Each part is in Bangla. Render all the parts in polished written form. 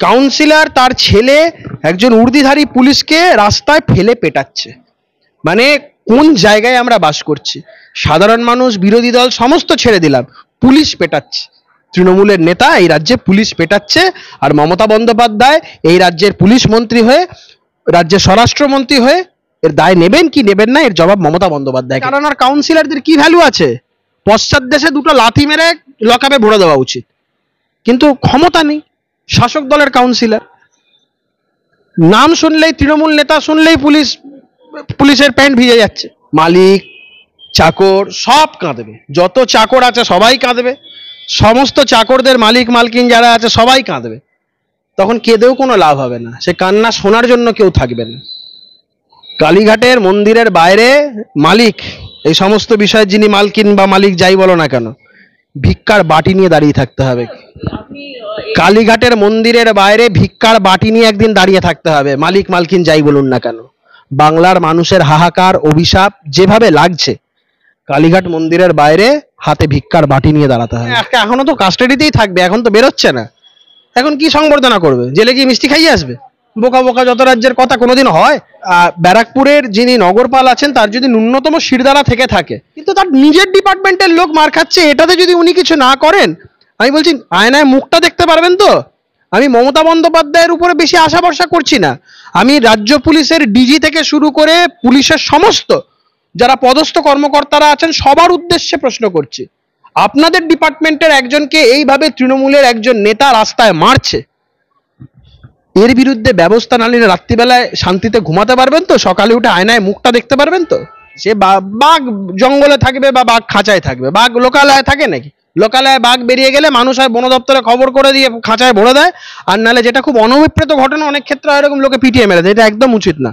কাউন্সিলর তার ছেলে একজন উর্দিধারী পুলিশকে রাস্তায় ফেলে পেটাচ্ছে। মানে কোন জায়গায় আমরা বাস করছি? সাধারণ মানুষ, বিরোধী দল সমস্ত ছেড়ে দিলাম, পুলিশ পেটাচ্ছে। তৃণমূলের নেতা এই রাজ্যে পুলিশ পেটাচ্ছে, আর মমতা বন্দ্যোপাধ্যায় এই রাজ্যের পুলিশ মন্ত্রী হয়ে, রাজ্যের স্বরাষ্ট্রমন্ত্রী হয়ে এর দায় নেবেন কি নেবেন না, এর জবাব মমতা বন্দ্যোপাধ্যায়। কারণ আর কাউন্সিলরদের কি ভ্যালু আছে? পশ্চাৎ দেশে দুটো লাথি মেরে লকআপে ভরে দেওয়া উচিত, কিন্তু ক্ষমতা নেই শাসক দলের কাউন্সিলর। নাম শুনলেই, তৃণমূল নেতা শুনলেই পুলিশের প্যান্ট ভিজে যাচ্ছে। মালিক, চাকর সব কাঁদবে, যত চাকর আছে সবাই কাঁদবে, সমস্ত চাকরদের মালিক মালকিন যারা আছে সবাই কাঁদবে। তখন কেঁদেও কোনো লাভ হবে না, সে কান্না শোনার জন্য কেউ থাকবে না। কালীঘাটের মন্দিরের বাইরে মালিক, এই সমস্ত বিষয়ের যিনি মালকিন বা মালিক যাই বলো না কেন, ভিক্ষার বাটি নিয়ে দাঁড়িয়ে থাকতে হবে। কালীঘাটের মন্দিরের বাইরে ভিক্ষার বাটি নিয়ে একদিন দাঁড়িয়ে থাকতে হবে, মালিক মালকিন যাই বলুন না কেন। বাংলার মানুষের হাহাকার, অভিশাপ যেভাবে লাগছে, কালীঘাট মন্দিরের বাইরে হাতে ভিক্ষার বাটি নিয়ে দাঁড়াতে হবে। এখনো তো কাস্টাডিতেই থাকবে, এখন তো বেরোচ্ছে না। এখন কি সংবর্ধনা করবে? জেলে গিয়ে মিষ্টি খাইয়ে আসবে? বোকা বোকা যত রাজ্যের কথা, কোনোদিন হয়? ব্যারাকপুরের যিনি নগরপাল আছেন তার যদি ন্যূনতম শিরদাঁড়া থেকে থাকে, কিন্তু তার নিজের ডিপার্টমেন্টের লোক মার খাচ্ছে, এটাতে যদি উনি কিছু না করেন, আমি বলছি আয়নায় মুখটা দেখতে পারবেন তো? আমি মমতা বন্দ্যোপাধ্যায়ের উপরে বেশি আশা ভরসা করছি না। আমি রাজ্য পুলিশের ডিজি থেকে শুরু করে পুলিশের সমস্ত যারা পদস্থ কর্মকর্তারা আছেন সবার উদ্দেশ্যে প্রশ্ন করছি, আপনাদের ডিপার্টমেন্টের একজনকে এইভাবে তৃণমূলের একজন নেতা রাস্তায় মারছে, এর বিরুদ্ধে ব্যবস্থা না নিলে রাত্রিবেলায় শান্তিতে ঘুমাতে পারবেন তো? সকালে উঠে আয়নায় মুখটা দেখতে পারবেন তো? সে বাঘ জঙ্গলে থাকবে বা বাঘ খাঁচায় থাকবে, বাঘ লোকালয়ে থাকে নাকি? লোকালয়ে বাঘ বেরিয়ে গেলে মানুষ হয় বন দপ্তরে খবর করে দিয়ে খাঁচায় ভরে দেয়, আর নাহলে যেটা খুব অনভিপ্রেত ঘটনা, অনেক ক্ষেত্রে এরকম লোকে পিটিয়ে মেরে দেয়। এটা একদম উচিত না।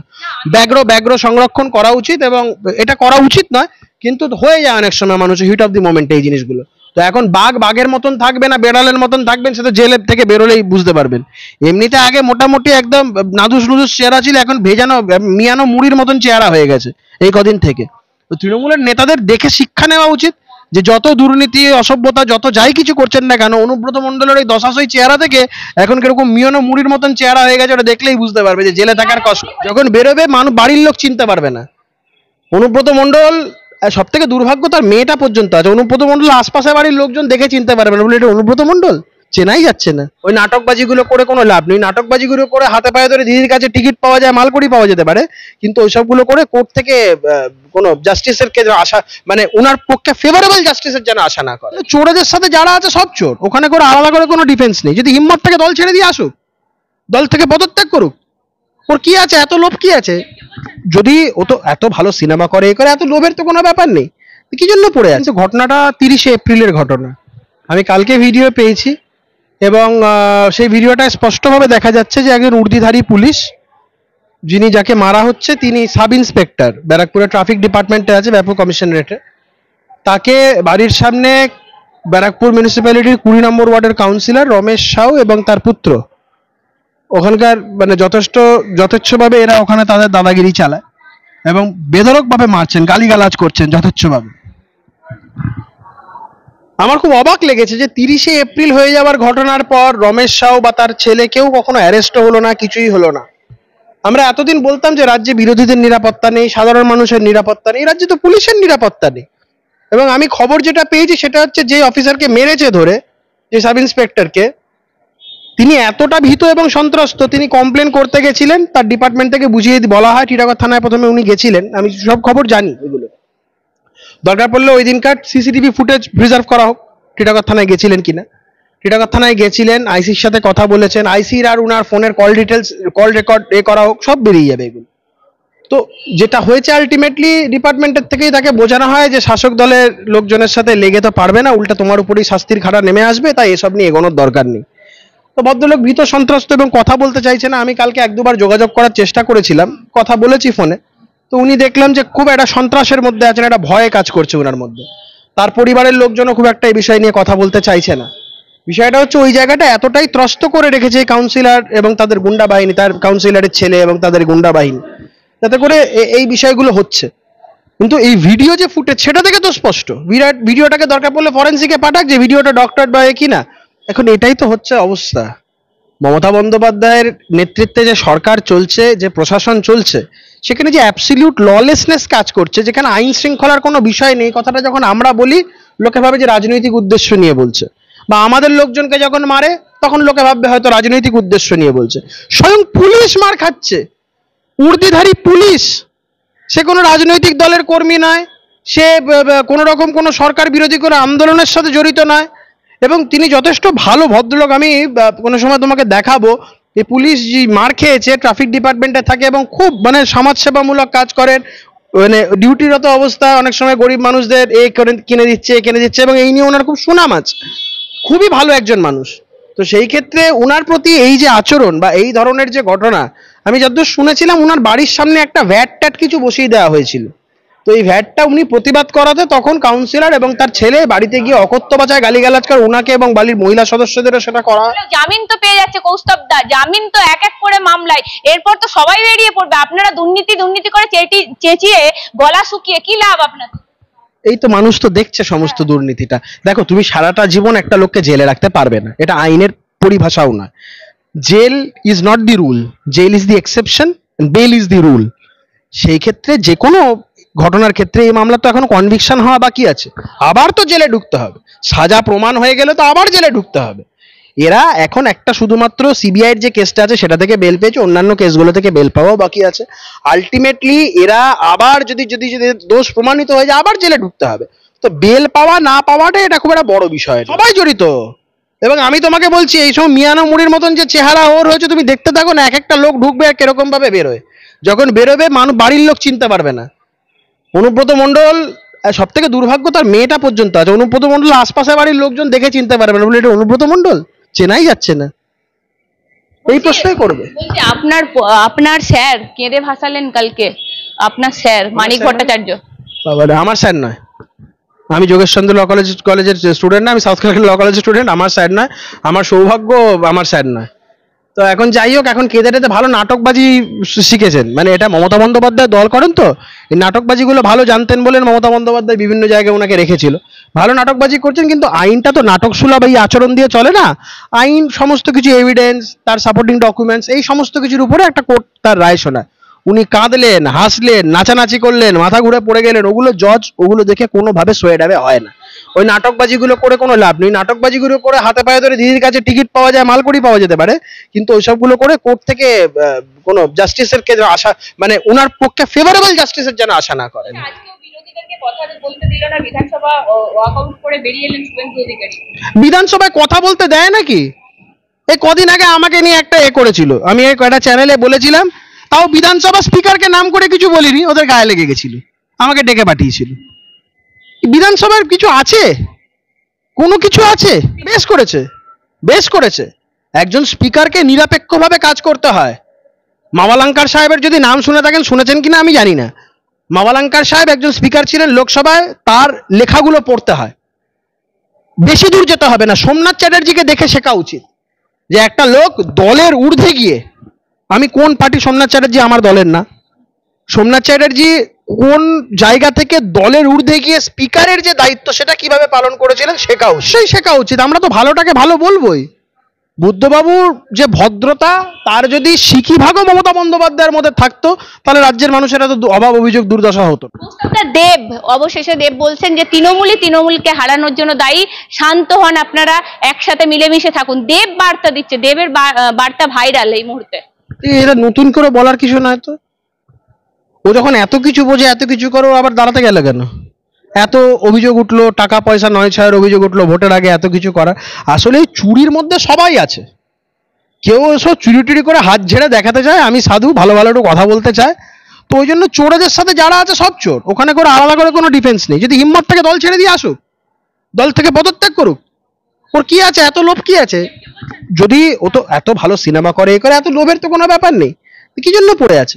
ব্যাঘ্র সংরক্ষণ করা উচিত, এবং এটা করা উচিত নয়, কিন্তু হয়ে যায় অনেক সময় মানুষের হিট অফ দি মোমেন্ট এই জিনিসগুলো। তো এখন বাঘ বাঘের মতন থাকবে না বেড়ালের মতন থাকবেন, সেটা জেলের থেকে বেরোলেই বুঝতে পারবেন। এমনিতে আগে মোটামুটি একদম নাদুস নুদুস চেহারা ছিল, এখন ভেজানো মিয়ানো মুড়ির মতন চেহারা হয়ে গেছে এই কদিন থেকে। তো তৃণমূলের নেতাদের দেখে শিক্ষা নেওয়া উচিত, যে যত দুর্নীতি, অসভ্যতা, যত যাই কিছু করছেন না কেন, অনুব্রত মণ্ডলের ওই দশাশই চেহারা থেকে এখন কিরকম মিয়ানো মুড়ির মতন চেহারা হয়ে গেছে, ওটা দেখলেই বুঝতে পারবে যে জেলে থাকার কষ্ট। যখন বেরোবে মানুষ, বাড়ির লোক চিনতে পারবে না। অনুব্রত মণ্ডল, সব থেকে দুর্ভাগ্য তার মেয়েটা পর্যন্ত আছে, অনুব্রত মণ্ডল আশপাশে বাড়ির লোকজন দেখে চিনতে পারবে না, বলে এটা অনুব্রত মণ্ডল, চেনাই যাচ্ছে না। ওই নাটকবাজিগুলো করে কোনো লাভ নেই। নাটকবাজিগুলো করে হাতে পায়ে ধরে দিদির কাছে টিকিট পাওয়া যায়, মালকড়ি পাওয়া যেতে পারে, কিন্তু ওইসবগুলো করে কোর্ট থেকে কোনো জাস্টিসের কে আশা, মানে ওনার পক্ষে ফেভারেবল জাস্টিসের যেন আশা না করে। চোরদের সাথে যারা আছে সব চোর, ওখানে করে আলাদা করে কোনো ডিফেন্স নেই। যদি হিম্মত থেকে দল ছেড়ে দিয়ে আসুক, দল থেকে পদত্যাগ করুক, ওর কি আছে? এত লোভ কি আছে? যদি ও তো এত ভালো সিনেমা করে, এ করে, এত লোভের তো কোনো ব্যাপার নেই, কি জন্য পড়ে আছে? ঘটনাটা 30শে এপ্রিলের ঘটনা, আমি কালকে ভিডিও পেয়েছি, এবং সেই ভিডিওটা স্পষ্টভাবে দেখা যাচ্ছে যে একজন উর্দিধারী পুলিশ, যিনি যাকে মারা হচ্ছে, তিনি সাব ইন্সপেক্টর, ব্যারাকপুরের ট্রাফিক ডিপার্টমেন্টে আছে, ব্যাপক কমিশনারেটে। তাকে বাড়ির সামনে ব্যারাকপুর মিউনিসিপ্যালিটির 20 নম্বর ওয়ার্ডের কাউন্সিলর রমেশ সাউ এবং তার পুত্র, ওখানকার মানে যথেচ্ছভাবে এরা ওখানে তাদের দাদাগিরি চালায় এবং বেধড়কভাবে মারছেন, গালিগালাজ করছেন যথেচ্ছভাবে। আমার খুব অবাক লেগেছে যে 30শে এপ্রিল হয়ে যাওয়ার ঘটনার পর রমেশ সাউ বা তার ছেলে কেউ কখনো অ্যারেস্ট হলো না, কিছুই হলো না। আমরা এতদিন বলতাম যে রাজ্যে বিরোধীদের নিরাপত্তা নেই, সাধারণ মানুষের নিরাপত্তা নেই, রাজ্যে তো পুলিশের নিরাপত্তা নেই। এবং আমি খবর যেটা পেয়েছি সেটা হচ্ছে, যে অফিসারকে মেরেছে ধরে, যে সাব ইন্সপেক্টরকে, তিনি এতটা ভীত এবং সন্ত্রস্ত, তিনি কমপ্লেন করতে গেছিলেন, তার ডিপার্টমেন্ট থেকে বুঝিয়ে বলা হয়, টিটাগড় থানায় প্রথমে উনি গেছিলেন, আমি সব খবর জানি, এগুলো দরকার পড়লে ওই দিনকার সিসিটিভি ফুটেজ প্রিজার্ভ করা হোক, টিটাগড় থানায় গেছিলেন কিনা। টিটাগড় থানায় গেছিলেন, আইসির সাথে কথা বলেছেন, আইসির আর উনার ফোনের কল ডিটেলস, কল রেকর্ড করা হোক, সব বেরিয়ে যাবে এগুলো। তো যেটা হয়েছে, আলটিমেটলি ডিপার্টমেন্টের থেকেই তাকে বোঝানো হয় যে শাসক দলের লোকজনের সাথে লেগে তো পারবে না, উল্টা তোমার উপরেই শাস্তির খাড়া নেমে আসবে, তাই এসব নিয়ে এগোনোর দরকার নেই। তো ভদ্রলোক ভীত সন্ত্রস্ত এবং কথা বলতে চাইছে না। আমি কালকে 1-2বার যোগাযোগ করার চেষ্টা করেছিলাম, কথা বলেছি ফোনে, তো উনি দেখলাম যে খুব একটা সন্ত্রাসের মধ্যে আছেন, একটা ভয়ে কাজ করছে ওনার মধ্যে। তার পরিবারের লোকজনও খুব একটা এই বিষয় নিয়ে কথা বলতে চাইছে না। বিষয়টা হচ্ছে, ওই জায়গাটা এতটাই ত্রস্ত করে রেখেছে এই কাউন্সিলর এবং তাদের গুন্ডা বাহিনী, তার কাউন্সিলরের ছেলে এবং তাদের গুন্ডা বাহিনী, যাতে করে এই বিষয়গুলো হচ্ছে। কিন্তু এই ভিডিও যে ফুটেজ, সেটা থেকে তো স্পষ্ট, ভিডিওটাকে দরকার পড়লে ফরেন্সিকে পাঠাক, যে ভিডিওটা ডক্টর বা কি না। এখন এটাই তো হচ্ছে অবস্থা। মমতা বন্দ্যোপাধ্যায়ের নেতৃত্বে যে সরকার চলছে, যে প্রশাসন চলছে, সেখানে যে অ্যাবসলিউট ললেসনেস কাজ করছে, যেখানে আইন শৃঙ্খলার কোনো বিষয় নেই, কথাটা যখন আমরা বলি লোকে ভাবে যে রাজনৈতিক উদ্দেশ্য নিয়ে বলছে, বা আমাদের লোকজনকে যখন মারে তখন লোকে ভাববে হয়তো রাজনৈতিক উদ্দেশ্য নিয়ে বলছে। স্বয়ং পুলিশ মার খাচ্ছে, উর্দিধারী পুলিশ, সে কোনো রাজনৈতিক দলের কর্মী নয়, সে কোনো রকম কোনো সরকার বিরোধী কোনো আন্দোলনের সাথে জড়িত নয়, এবং তিনি যথেষ্ট ভালো ভদ্রলোক। আমি কোনো সময় তোমাকে দেখাবো, এই পুলিশ যে মার খেয়েছে ট্রাফিক ডিপার্টমেন্টে থাকে এবং খুব মানে সমাজসেবামূলক কাজ করেন, মানে ডিউটিরত অবস্থায় অনেক সময় গরিব মানুষদের কিনে দিচ্ছে এবং এই নিয়ে ওনার খুব সুনাম আছে, খুবই ভালো একজন মানুষ। তো সেই ক্ষেত্রে ওনার প্রতি এই যে আচরণ বা এই ধরনের যে ঘটনা, আমি যতদূর শুনেছিলাম ওনার বাড়ির সামনে একটা ভ্যাট ট্যাট কিছু বসিয়ে দেওয়া হয়েছিল। তো এই ভ্যাটটা উনি প্রতিবাদ করাতে তখন কাউন্সিলর এবং তার ছেলে বাড়িতে গিয়ে অকথ্য ভাষায় গালিগালাজ করে ওনাকে এবং বাড়ির মহিলা সদস্যদেরও সেটা করা। জামিন তো পেয়ে যাচ্ছে কৌস্তব দা, জামিন তো এক এক করে মামলায়, এরপর তো সবাই বেরিয়ে পড়বে। আপনারা দুর্নীতি করে চেঁচিয়ে গলা শুকিয়ে কি লাভ আপনাদের? এই তো মানুষ তো দেখছে সমস্ত দুর্নীতিটা। দেখো, তুমি সারাটা জীবন একটা লোককে জেলে রাখতে পারবে না, এটা আইনের পরিভাষাও নয়। Jail is not the rule, jail is the exception, bail is the rule. সেই ক্ষেত্রে যে কোনো ঘটনার ক্ষেত্রে এই মামলা তো এখন কনভিকশন হওয়া বাকি আছে, আবার তো জেলে ঢুকতে হবে, সাজা প্রমাণ হয়ে গেলে তো আবার জেলে ঢুকতে হবে। এরা এখন একটা শুধুমাত্র সিবিআইয়ের যে কেসটা আছে সেটা থেকে বেল পেয়েছে, অন্যান্য কেসগুলো থেকে বেল পাওয়াও বাকি আছে। আলটিমেটলি এরা আবার যদি যদি যদি দোষ প্রমাণিত হয়ে যায় আবার জেলে ঢুকতে হবে। তো বেল পাওয়া না পাওয়াটা এটা খুব একটা বড় বিষয়, সবাই জড়িত। এবং আমি তোমাকে বলছি, এই সব মিয়ানো মুড়ির মতন যে চেহারা ওর হয়েছে, তুমি দেখতে থাকো না, এক একটা লোক ঢুকবে আর কিরকম ভাবে বেরোয়। যখন বেরোবে মানুষ বাড়ির লোক চিনতে পারবে না। অনুব্রত মণ্ডল, সব থেকে দুর্ভাগ্য তার মেয়েটা পর্যন্ত আছে, অনুব্রত মণ্ডল আশপাশে বাড়ির লোকজন দেখে চিনতে পারবে না, বলে এটা অনুব্রত মণ্ডল, চেনাই যাচ্ছে না। এই প্রশ্নই করবে। বলছি আপনার স্যার কেঁদে ভাসালেন কালকে, আপনার স্যার মানিক ভট্টাচার্য। বাবা, আমার স্যার নয়, আমি যোগেশচন্দ্র ল কলেজের স্টুডেন্ট না, আমি সাউথ ক্যালকাটা ল কলেজের স্টুডেন্ট, আমার স্যার নয়, আমার সৌভাগ্য আমার স্যার নয়। তো এখন যাই হোক, এখন কেঁদে টেদে ভালো নাটকবাজি শিখেছেন, মানে এটা মমতা বন্দ্যোপাধ্যায় দল করেন, তো এই নাটকবাজিগুলো ভালো জানতেন বলেন মমতা বন্দ্যোপাধ্যায় বিভিন্ন জায়গায় ওনাকে রেখেছিল, ভালো নাটকবাজি করছেন। কিন্তু আইনটা তো নাটক সুলভ এই আচরণ দিয়ে চলে না। আইন সমস্ত কিছু এভিডেন্স, তার সাপোর্টিং ডকুমেন্টস, এই সমস্ত কিছুর উপরে একটা কোর্ট তার রায় শোনায়। উনি কাঁদলেন, হাসলেন, নাচানাচি করলেন, মাথা ঘুরে পড়ে গেলেন, ওগুলো জজ ওগুলো দেখে কোনোভাবে সোয়ে ডাবে হয় না। ওই নাটকবাজিগুলো করে কোনো লাভ নেই। নাটকবাজিগুলো করে হাতে পায়ে ধরে দিদির কাছে টিকিট পাওয়া যায়, মালকুড়ি পাওয়া যেতে পারে, কিন্তু ওইসবগুলো করে কোর্ট থেকে কোনো জাস্টিসের কে আশা, মানে ওনার পক্ষে ফেভারেবল জাস্টিসের যেন আশা না করেন। বিধানসভায় কথা বলতে দেয় নাকি? এই কদিন আগে আমাকে নিয়ে একটা করেছিল, আমি একটা চ্যানেলে বলেছিলাম, তাও বিধানসভা স্পিকারকে নাম করে কিছু বলিনি, ওদের গায়ে লেগে গেছিল, আমাকে ডেকে পাঠিয়েছিল। বিধানসভার কিছু আছে? কোনো কিছু আছে? বেশ করেছে। একজন স্পিকারকে নিরপেক্ষভাবে কাজ করতে হয়। মাওয়ালাঙ্কার সাহেবের যদি নাম শুনে থাকেন, শুনেছেন কিনা আমি জানি না, মাওয়ালাঙ্কার সাহেব একজন স্পিকার ছিলেন লোকসভায়, তার লেখাগুলো পড়তে হয়, বেশি দূর যেতে হবে না, সোমনাথ চ্যাটার্জিকে দেখে শেখা উচিত যে একটা লোক দলের ঊর্ধ্বে গিয়ে, আমি কোন পার্টি, সোমনাথ চ্যাটার্জি আমার দলের না, সোমনাথ চ্যাটার্জি কোন জায়গা থেকে দলের ঊর্ধ্বে গিয়ে স্পিকারের যে দায়িত্ব সেটা কিভাবে পালন করেছিলেন শেখা উচিত। আমরা তো ভালোটাকে ভালো বলবোই। বুদ্ধবাবুর যে ভদ্রতা, তার যদি সিকিভাগও মমতা বন্দ্যোপাধ্যায়ের মধ্যে থাকতো, তাহলে রাজ্যের মানুষের এত অভাব অভিযোগ দুর্দশা হতো। দেব অবশেষে দেব বলছেন যে তৃণমূলকে হারানোর জন্য দায়ী, শান্ত হন আপনারা, একসাথে মিলেমিশে থাকুন। দেব বার্তা দিচ্ছে, দেবের বার্তা ভাইরাল এই মুহূর্তে। এটা নতুন করে বলার কিছু নয় তো, ও যখন এত কিছু বোঝে, এত কিছু করো, আবার দাঁড়াতে গেল কেন? এত অভিযোগ উঠলো, টাকা পয়সা নয় ছয়ের অভিযোগ উঠলো ভোটের আগে, এত কিছু করা। আসলে এই চুরির মধ্যে সবাই আছে, কেউ সব চুরি টুরি করে হাত ঝেড়ে দেখাতে চায় আমি সাধু, ভালো ভালো একটু কথা বলতে চায়। তো ওই জন্য চোরেদের সাথে যারা আছে সব চোর, ওখানে করে আলাদা করে কোনো ডিফেন্স নেই। যদি হিম্মত থেকে দল ছেড়ে দিয়ে আসুক, দল থেকে পদত্যাগ করুক, ওর কি আছে, এত লোভ কি আছে? যদি ও তো এত ভালো সিনেমা করে, এ করে, এত লোভের তো কোনো ব্যাপার নেই, কি জন্য পড়ে আছে?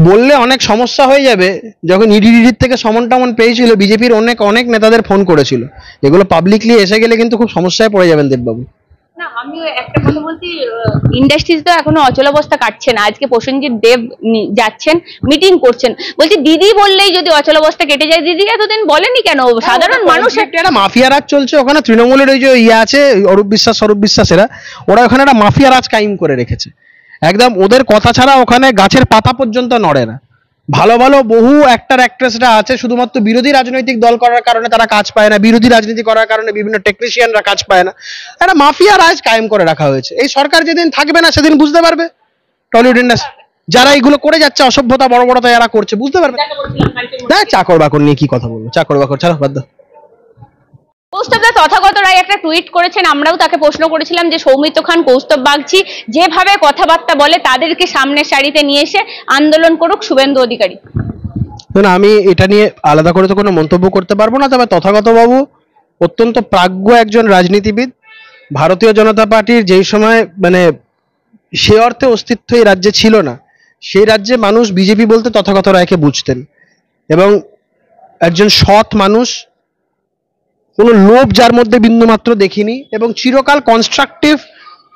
বললে অনেক সমস্যা হয়ে যাবে। যখন ইডির থেকে সমন টমন পেয়েছিল, বিজেপির অনেক নেতাদের ফোন করেছিল, এগুলো পাবলিকলি এসে গেলে কিন্তু খুব সমস্যায় পড়ে যাবেন দেববাবু। না, আমি আমিও একটা কথা বলছি, ইন্ডাস্ট্রিজ তো এখনো অচলাবস্থা কাটছে না। আজকে প্রসেনজিৎ দেব যাচ্ছেন, মিটিং করছেন, বলছি দিদি বললেই যদি অচলাবস্থা কেটে যায়। দিদি এতদিন বলেনি কেন? সাধারণ মানুষ একটা মাফিয়া রাজ চলছে ওখানে, তৃণমূলের ওই যে ইয়ে আছে অরূপ বিশ্বাসেরা, ওরা ওখানে একটা মাফিয়া রাজ কায়েম করে রেখেছে। একদম ওদের কথা ছাড়া ওখানে গাছের পাতা পর্যন্ত নড়ে না। ভালো ভালো বহু অ্যাক্টর অ্যাক্ট্রেসরা আছে, শুধুমাত্র বিরোধী রাজনৈতিক দল করার কারণে তারা কাজ পায় না, বিরোধী রাজনীতি করার কারণে বিভিন্ন টেকনিশিয়ানরা কাজ পায় না। একটা মাফিয়া রাজ কায়েম করে রাখা হয়েছে। এই সরকার যেদিন থাকবে না সেদিন বুঝতে পারবে টলিউড ইন্ডাস্ট্রি যারা এইগুলো করে যাচ্ছে, অসভ্যতা বড় বড়তা যারা করছে, বুঝতে পারবে। না চাকর বাকর নিয়ে কি কথা বলবো, চাকর বাকর ছাড়ো, বাদ দাও। কৌস্তবদা তথাগত রায় একটা টুইট করেছেন, আমরাও তাকে প্রশ্ন করেছিলাম যে সৌমিত্র খান, কৌস্তব বাগচি যেভাবে কথাবার্তা বলে তাদেরকে সামনের সারিতে নিয়ে এসে আন্দোলন করুক শুভেন্দু অধিকারী। না, আমি এটা নিয়ে আলাদা করে তো কোনো মন্তব্য করতে পারবো না। তবে তথাগত বাবু অত্যন্ত প্রাজ্ঞ একজন রাজনীতিবিদ। ভারতীয় জনতা পার্টির যেই সময় মানে সে অর্থে অস্তিত্ব এই রাজ্যে ছিল না, সেই রাজ্যে মানুষ বিজেপি বলতে তথাগত রায়কে বুঝতেন। এবং একজন সৎ মানুষ, কোনো লোভ যার মধ্যে বিন্দুমাত্র দেখিনি, এবং চিরকাল কনস্ট্রাকটিভ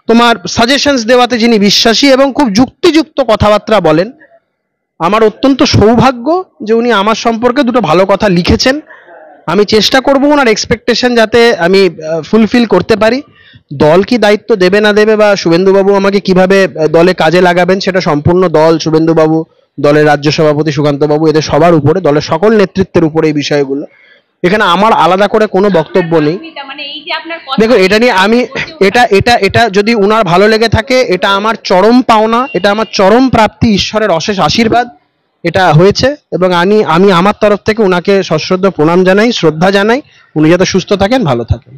তোমার সাজেশনস দেওয়াতে যিনি বিশ্বাসী এবং খুব যুক্তিযুক্ত কথাবার্তা বলেন। আমার অত্যন্ত সৌভাগ্য যে উনি আমার সম্পর্কে দুটো ভালো কথা লিখেছেন। আমি চেষ্টা করব ওনার এক্সপেকটেশন যাতে আমি ফুলফিল করতে পারি। দল কি দায়িত্ব দেবে না দেবে বা শুভেন্দুবাবু আমাকে কিভাবে দলে কাজে লাগাবেন, সেটা সম্পূর্ণ দল, শুভেন্দুবাবু, দলের রাজ্য সভাপতি সুকান্তবাবু, এদের সবার উপরে, দলের সকল নেতৃত্বের উপরে এই বিষয়গুলো। এখানে আমার আলাদা করে কোনো বক্তব্য নেই। দেখো, এটা নিয়ে আমি এটা যদি উনার ভালো লেগে থাকে, এটা আমার চরম পাওনা, এটা আমার চরম প্রাপ্তি, ঈশ্বরের অশেষ আশীর্বাদ এটা হয়েছে। এবং আমি আমার তরফ থেকে উনাকে সশ্রদ্ধ প্রণাম জানাই, শ্রদ্ধা জানাই। উনি যাতে সুস্থ থাকেন, ভালো থাকেন।